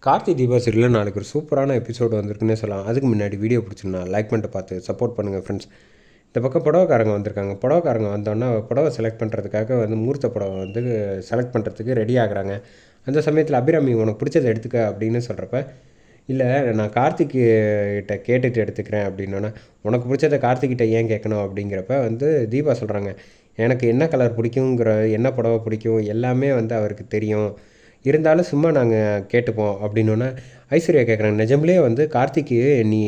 கார்த்தி தீபா சீரியலில் நாளைக்கு ஒரு சூப்பரான எபிசோடு வந்திருக்குன்னே சொல்லலாம். அதுக்கு முன்னாடி வீடியோ பிடிச்சிருந்தா லைக் பண்ணிட்டு பார்த்து சப்போர்ட் பண்ணுங்கள் ஃப்ரெண்ட்ஸ். இந்த பக்கம் புடவைக்காரங்க வந்திருக்காங்க. புடவைக்காரங்க வந்தோன்னா புடவை செலக்ட் பண்ணுறதுக்காக முகூர்த்த புடவை செலக்ட் பண்ணுறதுக்கு ரெடி ஆகுறாங்க. அந்த சமயத்தில் அபிராமி உனக்கு பிடிச்சதை எடுத்துக்க அப்படின்னு சொல்கிறப்ப, இல்லை நான் கார்த்திக்கிட்ட கேட்டுட்டு எடுத்துக்கிறேன் அப்படின்னோன்னா, உனக்கு பிடிச்சதை கார்த்திக்கிட்ட ஏன் கேட்கணும் அப்படிங்கிறப்ப தீபா சொல்கிறாங்க, எனக்கு என்ன கலர் பிடிக்குங்கிற என்ன புடவை பிடிக்கும் எல்லாமே அவருக்கு தெரியும், இருந்தாலும் சும்மா நாங்கள் கேட்டுப்போம் அப்படின்னோன்னே ஐஸ்வர்யா கேட்குறாங்க, நிஜம்லேயே கார்த்திக்கு நீ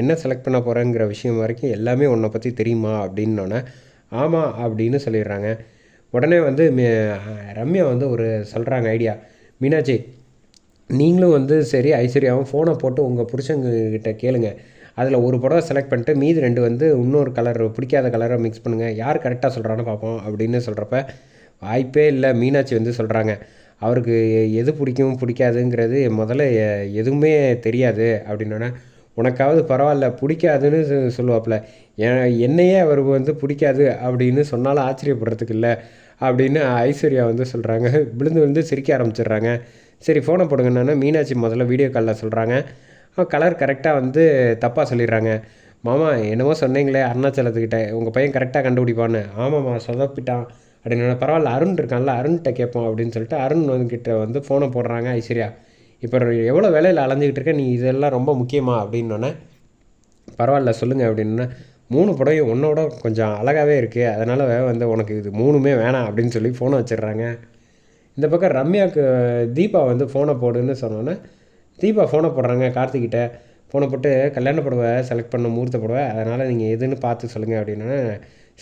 என்ன செலக்ட் பண்ண போகிறேங்கிற விஷயம் வரைக்கும் எல்லாமே உன்னை பற்றி தெரியுமா அப்படின்னோன்னே ஆமாம் அப்படின்னு சொல்லிடுறாங்க. உடனே ரம்யா ஒரு சொல்கிறாங்க ஐடியா, மீனாட்சி நீங்களும் சரி ஐஸ்வர்யாவும் ஃபோனை போட்டு உங்கள் புருஷங்கிட்ட கேளுங்க, அதில் ஒரு புடவை செலக்ட் பண்ணிட்டு மீதி ரெண்டு இன்னொரு கலர் பிடிக்காத கலரை மிக்ஸ் பண்ணுங்கள், யார் கரெக்டாக சொல்கிறான்னு பார்ப்போம் அப்படின்னு சொல்கிறப்ப வாய்ப்பே இல்லை. மீனாட்சி சொல்கிறாங்க, அவருக்கு எது பிடிக்கும் பிடிக்காதுங்கிறது முதல்ல எதுவுமே தெரியாது அப்படின்னோடனே, உனக்காவது பரவாயில்ல பிடிக்காதுன்னு சொல்லுவாப்புல, என்னையே அவர் பிடிக்காது அப்படின்னு சொன்னாலும் ஆச்சரியப்படுறதுக்கு இல்லை அப்படின்னு ஐஸ்வர்யா சொல்கிறாங்க. விழுந்து சிரிக்க ஆரம்பிச்சிடுறாங்க. சரி ஃபோனை போடுங்கன்னு மீனாட்சி முதல்ல வீடியோ காலில் சொல்கிறாங்க. கலர் கரெக்டாக தப்பாக சொல்லிடுறாங்க. மாமா என்னமோ சொன்னீங்களே அருணாச்சலத்துக்கிட்ட உங்கள் பையன் கரெக்டாக கண்டுபிடிப்பான்னு, ஆமாம்மா சொதப்பிட்டான் அப்படின்னு, பரவாயில்ல அருண் இருக்கான்ல அருண்கிட்ட கேட்போம் அப்படின்னு சொல்லிட்டு அருண் கிட்ட ஃபோனை போடுறாங்க ஐஸ்வர்யா. இப்போ எவ்வளோ வேலையில் அலைஞ்சிக்கிட்டு இருக்க, நீ இதெல்லாம் ரொம்ப முக்கியமா அப்படின்னோடனே, பரவாயில்ல சொல்லுங்கள் அப்படின்னா, 3 புடவையும் உன்னோட கொஞ்சம் அழகாகவே இருக்குது, அதனால் உனக்கு இது 3மே வேணாம் அப்படின்னு சொல்லி ஃபோனை வச்சிடுறாங்க. இந்த பக்கம் ரம்யாவுக்கு தீபா ஃபோனை போடுன்னு சொன்னோன்னே தீபா ஃபோனை போடுறாங்க கார்த்திக்கிட்ட. ஃபோனை போட்டு கல்யாண புடவை செலக்ட் பண்ண முகூர்த்த புடவை, அதனால் நீங்கள் எதுன்னு பார்த்து சொல்லுங்கள் அப்படின்னா,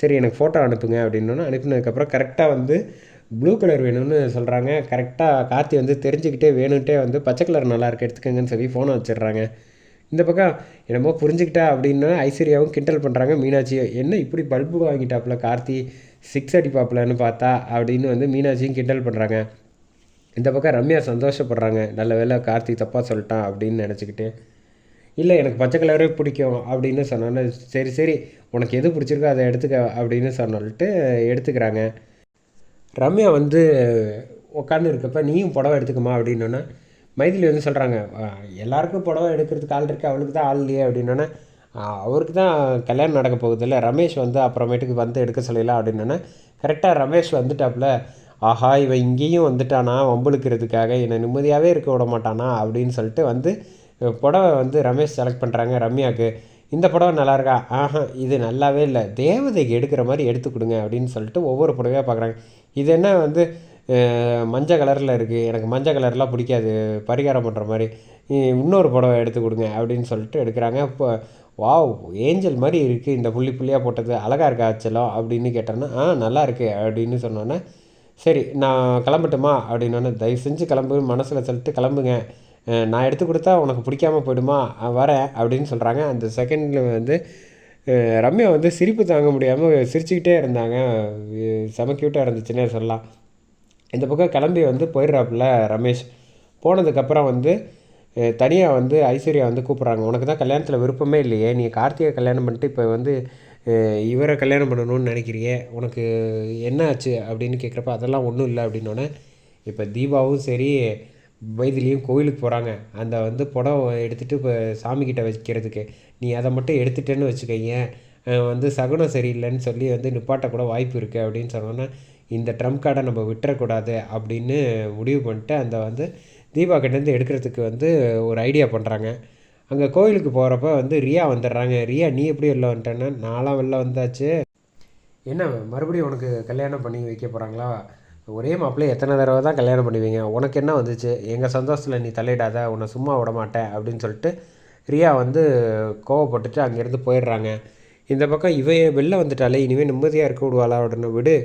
சரி எனக்கு ஃபோட்டோ அனுப்புங்க அப்படின்னோன்னா அனுப்பினதுக்கப்புறம் கரெக்டாக ப்ளூ கலர் வேணும்னு சொல்கிறாங்க. கரெக்டாக கார்த்தி தெரிஞ்சுக்கிட்டே வேணுன்ட்டே பச்சை கலர் நல்லாயிருக்கு எடுத்துக்கங்கன்னு சொல்லி ஃபோனை வச்சிடுறாங்க. இந்த பக்கம் என்னமோ புரிஞ்சுக்கிட்டா அப்படின்னா ஐஸ்வர்யாவும் கிண்டல் பண்ணுறாங்க. மீனாட்சியும் என்ன இப்படி பல்பு வாங்கிட்டாப்புல கார்த்தி, 6 அடிப்பாப்புலன்னு பார்த்தா அப்படின்னு மீனாட்சியும் கிண்டல் பண்ணுறாங்க. இந்த பக்கம் ரம்யா சந்தோஷப்படுறாங்க, நல்ல வேளை கார்த்தி தப்பாக சொல்லிட்டான் அப்படின்னு நினச்சிக்கிட்டு. இல்லை எனக்கு பச்சை கலரே பிடிக்கும் அப்படின்னு சொன்னோன்னே, சரி சரி உனக்கு எது பிடிச்சிருக்கோ அதை எடுத்துக்க அப்படின்னு சொல்லிட்டு எடுத்துக்கிறாங்க. ரம்யா உட்காந்து இருக்கப்ப நீயும் புடவை எடுத்துக்கமா அப்படின்னோன்னே மைதிலி சொல்கிறாங்க, எல்லாருக்கும் புடவை எடுக்கிறதுக்கு ஆள் இருக்குது, அவளுக்கு தான் ஆள் இல்லையே அப்படின்னோன்னே, அவருக்கு தான் கல்யாணம் நடக்க போகுது இல்லை, ரமேஷ் அப்புறமேட்டுக்கு எடுக்க சொல்லலாம் அப்படின்னோன்னே கரெக்டாக ரமேஷ் வந்துட்டாப்புல. ஆஹா இவன் இங்கேயும் வந்துட்டானா வம்புழுக்கிறதுக்காக, என்னை நிம்மதியாகவே இருக்க விட மாட்டானா அப்படின்னு சொல்லிட்டு புடவை ரமேஷ் செலக்ட் பண்ணுறாங்க ரம்யாவுக்கு. இந்த புடவை நல்லாயிருக்கா, ஆஹா இது நல்லாவே இல்லை, தேவதைக்கு எடுக்கிற மாதிரி எடுத்து கொடுங்க அப்படின்னு சொல்லிட்டு ஒவ்வொரு புடவையாக பார்க்குறாங்க. இது என்ன மஞ்சள் கலரில் இருக்குது, எனக்கு மஞ்சள் கலர்லாம் பிடிக்காது, பரிகாரம் பண்ணுற மாதிரி, இன்னொரு புடவை எடுத்து கொடுங்க அப்படின்னு சொல்லிட்டு எடுக்கிறாங்க. இப்போ வாவ் ஏஞ்சல் மாதிரி இருக்குது, இந்த புள்ளி புள்ளியாக போட்டது அழகாக இருக்கா ஆச்சலம் அப்படின்னு கேட்டோன்னா, நல்லா இருக்குது அப்படின்னு சொன்னோன்னே, சரி நான் கிளம்பட்டுமா அப்படின்னோன்னே, தயவு செஞ்சு கிளம்பு மனசில் சொல்லிட்டு கிளம்புங்க, நான் எடுத்து கொடுத்தா உனக்கு பிடிக்காமல் போயிடுமா, வரேன் அப்படின்னு சொல்கிறாங்க. அந்த செகண்டில் ரம்யா சிரிப்பு தாங்க முடியாமல் சிரிச்சுக்கிட்டே இருந்தாங்க. செம க்யூட்டாக இருந்துச்சுன்னே சொல்லலாம். இந்த பக்கம் கிளம்பி போயிடுறாப்புல ரமேஷ். போனதுக்கப்புறம் தனியாக ஐஸ்வர்யா கூப்பிட்றாங்க, உனக்கு தான் கல்யாணத்தில் விருப்பமே இல்லையே, நீ கார்த்திகை கல்யாணம் பண்ணிட்டு இப்போ இவரை கல்யாணம் பண்ணணும்னு நினைக்கிறியே, உனக்கு என்ன ஆச்சு அப்படின்னு கேட்குறப்ப அதெல்லாம் ஒன்றும் இல்லை அப்படின்னோடனே, இப்போ தீபாவும் சரி மைதிலியும் கோயிலுக்கு போகிறாங்க. அந்த புடவை எடுத்துகிட்டு இப்போ சாமிக்கிட்ட வைக்கிறதுக்கு, நீ அதை மட்டும் எடுத்துட்டேன்னு வச்சுக்கோங்க, சகுனம் சரியில்லைன்னு சொல்லி நிப்பாட்டக்கூட வாய்ப்பு இருக்குது அப்படின்னு சொன்னோன்னே, இந்த ட்ரம்ப் கார்டை நம்ம விட்டுறக்கூடாது அப்படின்னு முடிவு பண்ணிட்டு தீபா கிட்டேருந்து எடுக்கிறதுக்கு ஒரு ஐடியா பண்ணுறாங்க. அங்கே கோயிலுக்கு போகிறப்ப ரியா வந்துடுறாங்க. ரியா நீ எப்படி வெளில வந்துட்டேன்னா, நான்லாம் வெளில வந்தாச்சு, என்ன மறுபடியும் உனக்கு கல்யாணம் பண்ணி வைக்க போகிறாங்களா, ஒரே மாப்பிள்ளை எத்தனை தடவை தான் கல்யாணம் பண்ணுவீங்க, உனக்கு என்ன வந்துச்சு, எங்கள் சந்தோஷத்தில் நீ தலையிடாத, உன்னை சும்மா விட மாட்டேன் அப்படின்னு சொல்லிட்டு ரியா கோவப்பட்டுட்டு அங்கேருந்து போயிடுறாங்க. இந்த பக்கம் இவைய வெளில வந்துட்டாலே இனிமேல் நிம்மதியாக இருக்க விடுவாளா, உடனே விடு,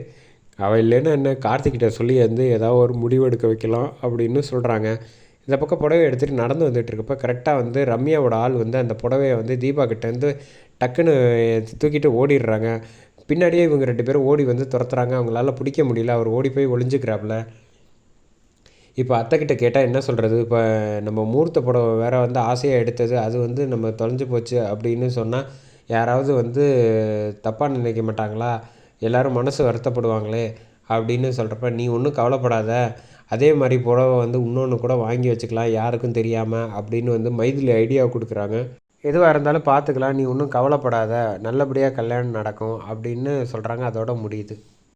அவள் இல்லைன்னா என்ன கார்த்திக்கிட்ட சொல்லி ஏதாவது ஒரு முடிவு எடுக்க வைக்கலாம் அப்படின்னு சொல்கிறாங்க. இந்த பக்கம் புடவை எடுத்துகிட்டு நடந்து வந்துட்டுருக்கப்போ கரெக்டாக ரம்யாவோட ஆள் அந்த புடவையை தீபா கிட்டேருந்து டக்குன்னு தூக்கிட்டு ஓடிடுறாங்க. பின்னாடியே இவங்க 2 பேரும் ஓடி துரத்துறாங்க. அவங்களால பிடிக்க முடியல, அவர் ஓடி போய் ஒளிஞ்சிக்கிறாப்புல. இப்போ அத்தைக்கிட்ட கேட்டால் என்ன சொல்கிறது, இப்போ நம்ம முகூர்த்த புடவை வேறு ஆசையாக எடுத்தது, அது நம்ம தொலைஞ்சு போச்சு அப்படின்னு சொன்னால் யாராவது தப்பாக நினைக்க மாட்டாங்களா, எல்லோரும் மனசு வருத்தப்படுவாங்களே அப்படின்னு சொல்கிறப்ப, நீ ஒன்றும் கவலைப்படாத, அதே மாதிரி புடவை வந்து இன்னொன்று கூட வாங்கி வச்சுக்கலாம் யாருக்கும் தெரியாமல் அப்படின்னு வந்து மைதிலி ஐடியா கொடுக்குறாங்க. எதுவாக இருந்தாலும் பார்த்துக்கலாம், நீ ஒன்றும் கவலைப்படாத, நல்லபடியாக கல்யாணம் நடக்கும் அப்படின்னு சொல்கிறாங்க. அதோட முடியுது.